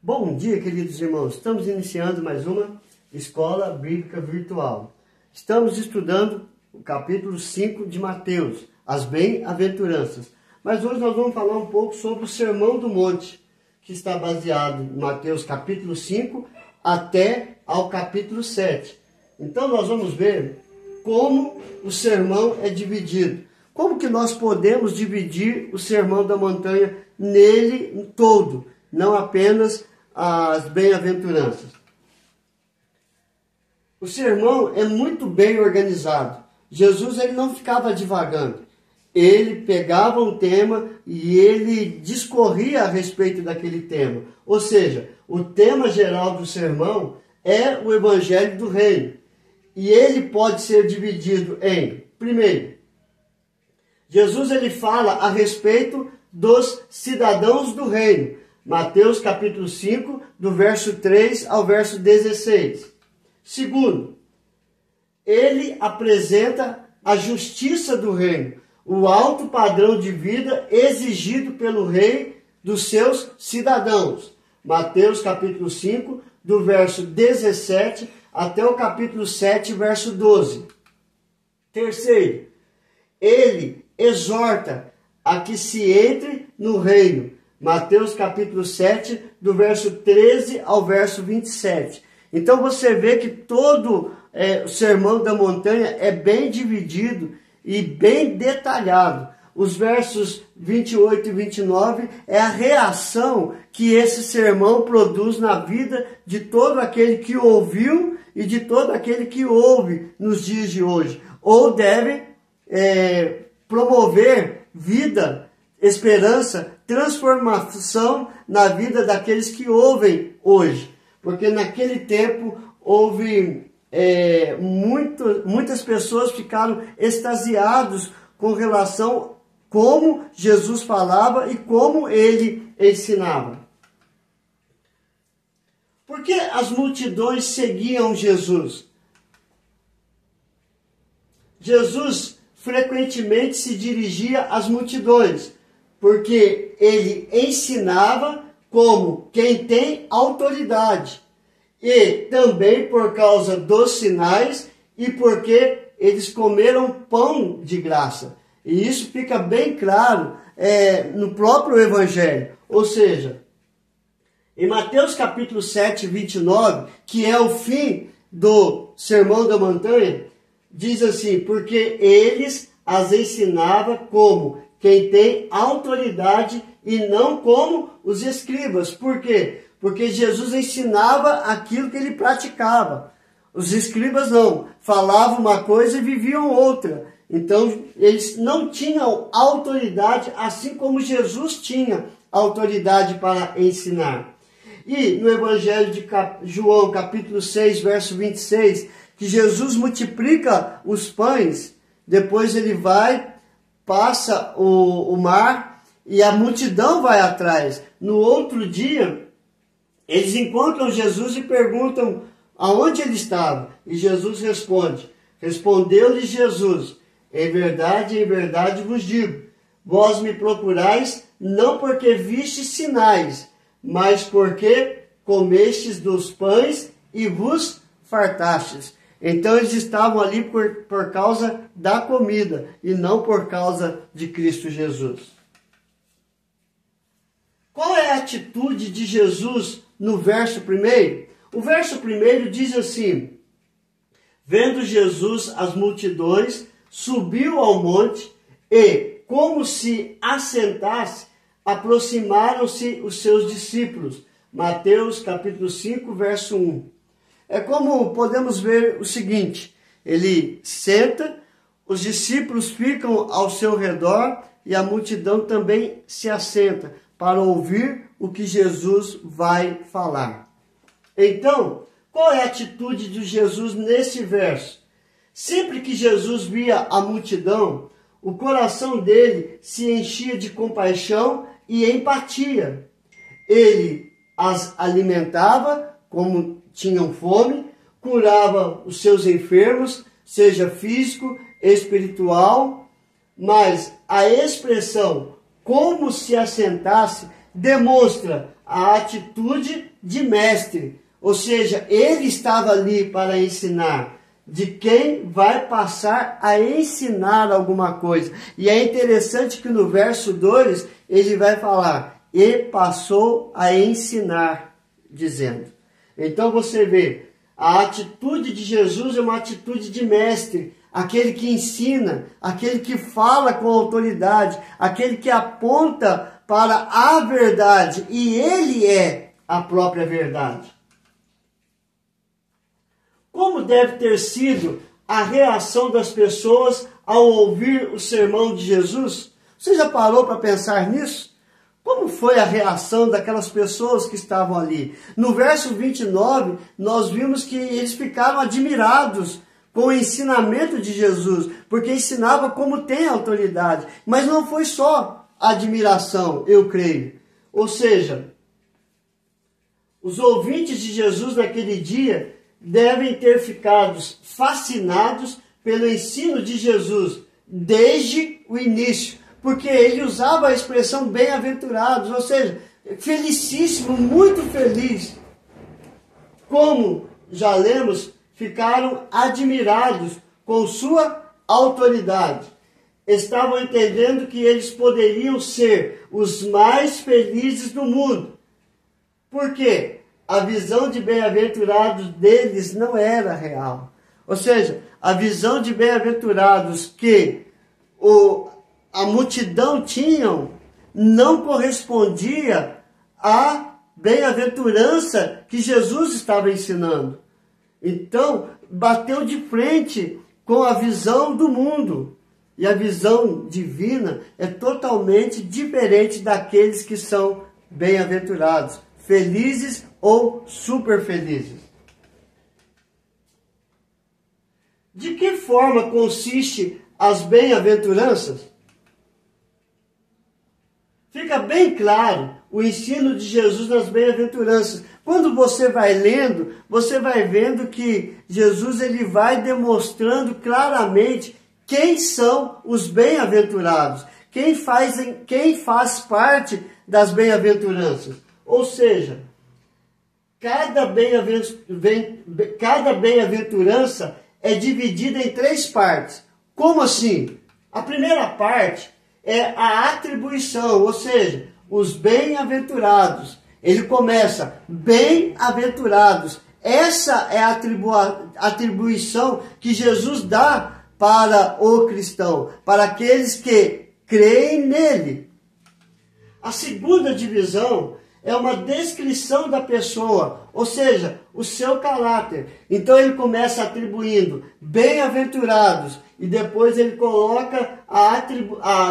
Bom dia, queridos irmãos. Estamos iniciando mais uma Escola Bíblica Virtual. Estamos estudando o capítulo 5 de Mateus, as bem-aventuranças. Mas hoje nós vamos falar um pouco sobre o Sermão do Monte, que está baseado em Mateus capítulo 5 até ao capítulo 7. Então nós vamos ver como o sermão é dividido. Como que nós podemos dividir o Sermão da Montanha nele todo, não apenas as bem-aventuranças. O sermão é muito bem organizado. Jesus ele não ficava divagando. Ele pegava um tema e ele discorria a respeito daquele tema. Ou seja, o tema geral do sermão é o Evangelho do Reino. E ele pode ser dividido em, primeiro, Jesus ele fala a respeito dos cidadãos do reino. Mateus capítulo 5, do verso 3 ao verso 16. Segundo, ele apresenta a justiça do reino, o alto padrão de vida exigido pelo rei dos seus cidadãos. Mateus capítulo 5, do verso 17 até o capítulo 7, verso 12. Terceiro, ele exorta a que se entre no reino. Mateus capítulo 7, do verso 13 ao verso 27. Então você vê que todo o Sermão da Montanha é bem dividido e bem detalhado. Os versos 28 e 29 é a reação que esse sermão produz na vida de todo aquele que ouviu e de todo aquele que ouve nos dias de hoje. Ou deve promover vida, esperança, transformação na vida daqueles que ouvem hoje. Porque naquele tempo houve muitas pessoas ficaram extasiados com relação a como Jesus falava e como ele ensinava. Por que as multidões seguiam Jesus? Jesus frequentemente se dirigia às multidões, porque ele ensinava como quem tem autoridade. E também por causa dos sinais e porque eles comeram pão de graça. E isso fica bem claro no próprio Evangelho. Ou seja, em Mateus capítulo 7, 29, que é o fim do Sermão da Montanha, diz assim, porque eles as ensinava como quem tem autoridade e não como os escribas. Por quê? Porque Jesus ensinava aquilo que ele praticava. Os escribas não, falavam uma coisa e viviam outra. Então, eles não tinham autoridade, assim como Jesus tinha autoridade para ensinar. E no Evangelho de João, capítulo 6, verso 26, que Jesus multiplica os pães, depois ele vai, passa o mar e a multidão vai atrás. No outro dia, eles encontram Jesus e perguntam aonde ele estava. E Jesus responde, respondeu-lhe Jesus, em verdade vos digo, vós me procurais não porque vistes sinais, mas porque comestes dos pães e vos fartastes. Então eles estavam ali por causa da comida e não por causa de Cristo Jesus. Qual é a atitude de Jesus no verso 1? O verso 1 diz assim, vendo Jesus as multidões, subiu ao monte e, como se assentasse, aproximaram-se os seus discípulos. Mateus capítulo 5, verso 1. É como podemos ver o seguinte, ele senta, os discípulos ficam ao seu redor e a multidão também se assenta para ouvir o que Jesus vai falar. Então, qual é a atitude de Jesus nesse verso? Sempre que Jesus via a multidão, o coração dele se enchia de compaixão e empatia. Ele as alimentava como tinham fome, curava os seus enfermos, seja físico, espiritual, mas a expressão como se assentasse demonstra a atitude de mestre, ou seja, ele estava ali para ensinar, de quem vai passar a ensinar alguma coisa. E é interessante que no verso 2 ele vai falar, e passou a ensinar, dizendo. Então você vê, a atitude de Jesus é uma atitude de mestre, aquele que ensina, aquele que fala com autoridade, aquele que aponta para a verdade, e ele é a própria verdade. Como deve ter sido a reação das pessoas ao ouvir o sermão de Jesus? Você já parou para pensar nisso? Como foi a reação daquelas pessoas que estavam ali? No verso 29, nós vimos que eles ficaram admirados com o ensinamento de Jesus, porque ensinava como tem autoridade. Mas não foi só admiração, eu creio. Ou seja, os ouvintes de Jesus naquele dia devem ter ficado fascinados pelo ensino de Jesus desde o início, porque ele usava a expressão bem-aventurados, ou seja, felicíssimo, muito feliz. Como já lemos, ficaram admirados com sua autoridade. Estavam entendendo que eles poderiam ser os mais felizes do mundo. Por quê? A visão de bem-aventurados deles não era real. Ou seja, a visão de bem-aventurados que a multidão tinham não correspondia à bem-aventurança que Jesus estava ensinando. Então, bateu de frente com a visão do mundo. E a visão divina é totalmente diferente daqueles que são bem-aventurados, felizes ou super felizes. De que forma consiste as bem-aventuranças? Fica bem claro o ensino de Jesus nas bem-aventuranças. Quando você vai lendo, você vai vendo que Jesus ele vai demonstrando claramente quem são os bem-aventurados, quem faz parte das bem-aventuranças. Ou seja, cada bem-aventurança é dividida em 3 partes. Como assim? A primeira parte é a atribuição, ou seja, os bem-aventurados. Ele começa, bem-aventurados. Essa é a atribuição que Jesus dá para o cristão, para aqueles que creem nele. A segunda divisão é uma descrição da pessoa, ou seja, o seu caráter. Então ele começa atribuindo bem-aventurados e depois ele coloca a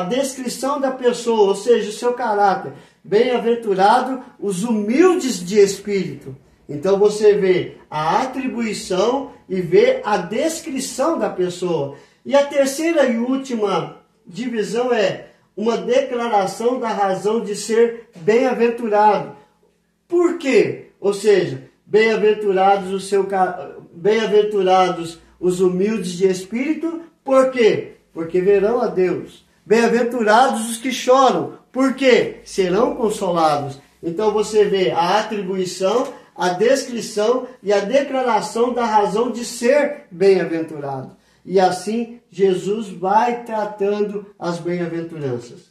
descrição da pessoa, ou seja, o seu caráter. Bem-aventurado os humildes de espírito. Então você vê a atribuição e vê a descrição da pessoa. E a terceira e última divisão é uma declaração da razão de ser bem-aventurado. Por quê? Ou seja, bem-aventurados os humildes de espírito. Por quê? Porque verão a Deus. Bem-aventurados os que choram. Por quê? Serão consolados. Então você vê a atribuição, a descrição e a declaração da razão de ser bem-aventurado. E assim Jesus vai tratando as bem-aventuranças.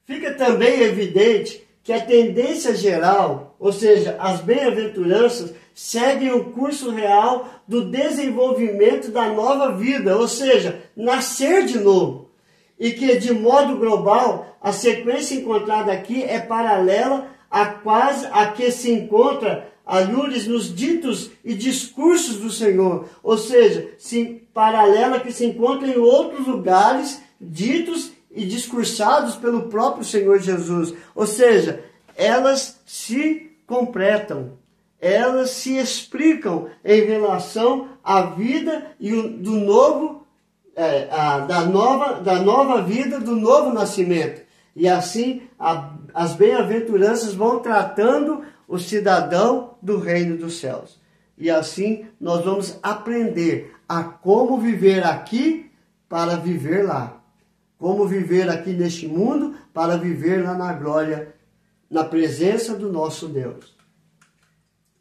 Fica também evidente que a tendência geral, ou seja, as bem-aventuranças, seguem o curso real do desenvolvimento da nova vida, ou seja, nascer de novo. E que, de modo global, a sequência encontrada aqui é paralela a que se encontra alhures nos ditos e discursos do Senhor, ou seja, paralela que se encontra em outros lugares ditos e discursados pelo próprio Senhor Jesus. Ou seja, elas se completam, elas se explicam em relação à vida e da nova vida, do novo nascimento. E assim as bem-aventuranças vão tratando o cidadão do reino dos céus. E assim nós vamos aprender a como viver aqui para viver lá. como viver aqui neste mundo para viver lá na glória, na presença do nosso Deus.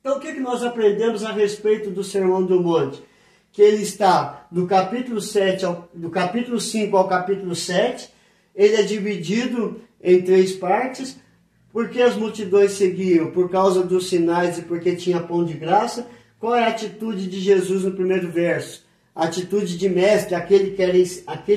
Então o que nós aprendemos a respeito do Sermão do Monte? Que ele está do capítulo 5 ao capítulo 7, ele é dividido em 3 partes, porque as multidões seguiam por causa dos sinais e porque tinha pão de graça. Qual é a atitude de Jesus no primeiro verso? A atitude de mestre, aquele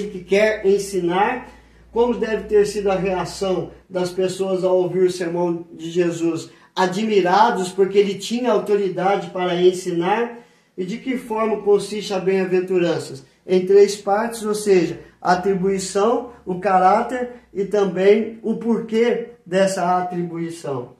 que quer ensinar. Como deve ter sido a reação das pessoas ao ouvir o sermão de Jesus? Admirados, porque ele tinha autoridade para ensinar. E de que forma consiste a bem-aventuranças? Em 3 partes, ou seja, a atribuição, o caráter e também o porquê dessa atribuição.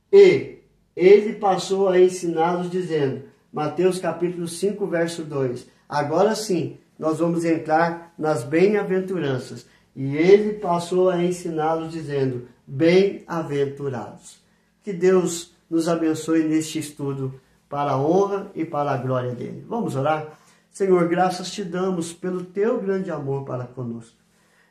E ele passou a ensiná-los dizendo, Mateus capítulo 5, verso 2, agora sim, nós vamos entrar nas bem-aventuranças. E ele passou a ensiná-los dizendo, bem-aventurados. Que Deus nos abençoe neste estudo para a honra e para a glória dele. Vamos orar? Senhor, graças te damos pelo teu grande amor para conosco.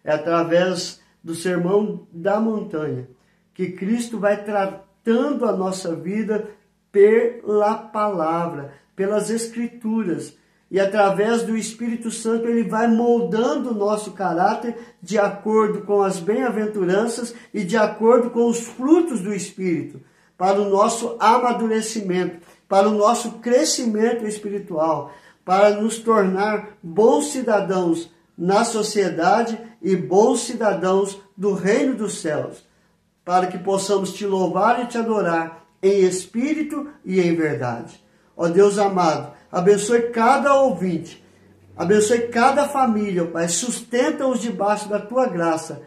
É através do sermão da montanha que Cristo vai tratando a nossa vida pela palavra, pelas escrituras. E através do Espírito Santo ele vai moldando o nosso caráter de acordo com as bem-aventuranças e de acordo com os frutos do Espírito, para o nosso amadurecimento, para o nosso crescimento espiritual, para nos tornar bons cidadãos na sociedade e bons cidadãos do reino dos céus, para que possamos te louvar e te adorar em espírito e em verdade. Ó Deus amado, abençoe cada ouvinte, abençoe cada família, Pai, sustenta-os debaixo da tua graça,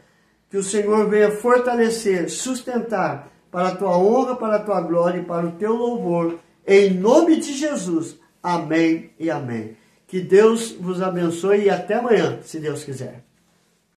que o Senhor venha fortalecer, sustentar, para a tua honra, para a tua glória e para o teu louvor, em nome de Jesus. Amém e amém. Que Deus vos abençoe e até amanhã, se Deus quiser.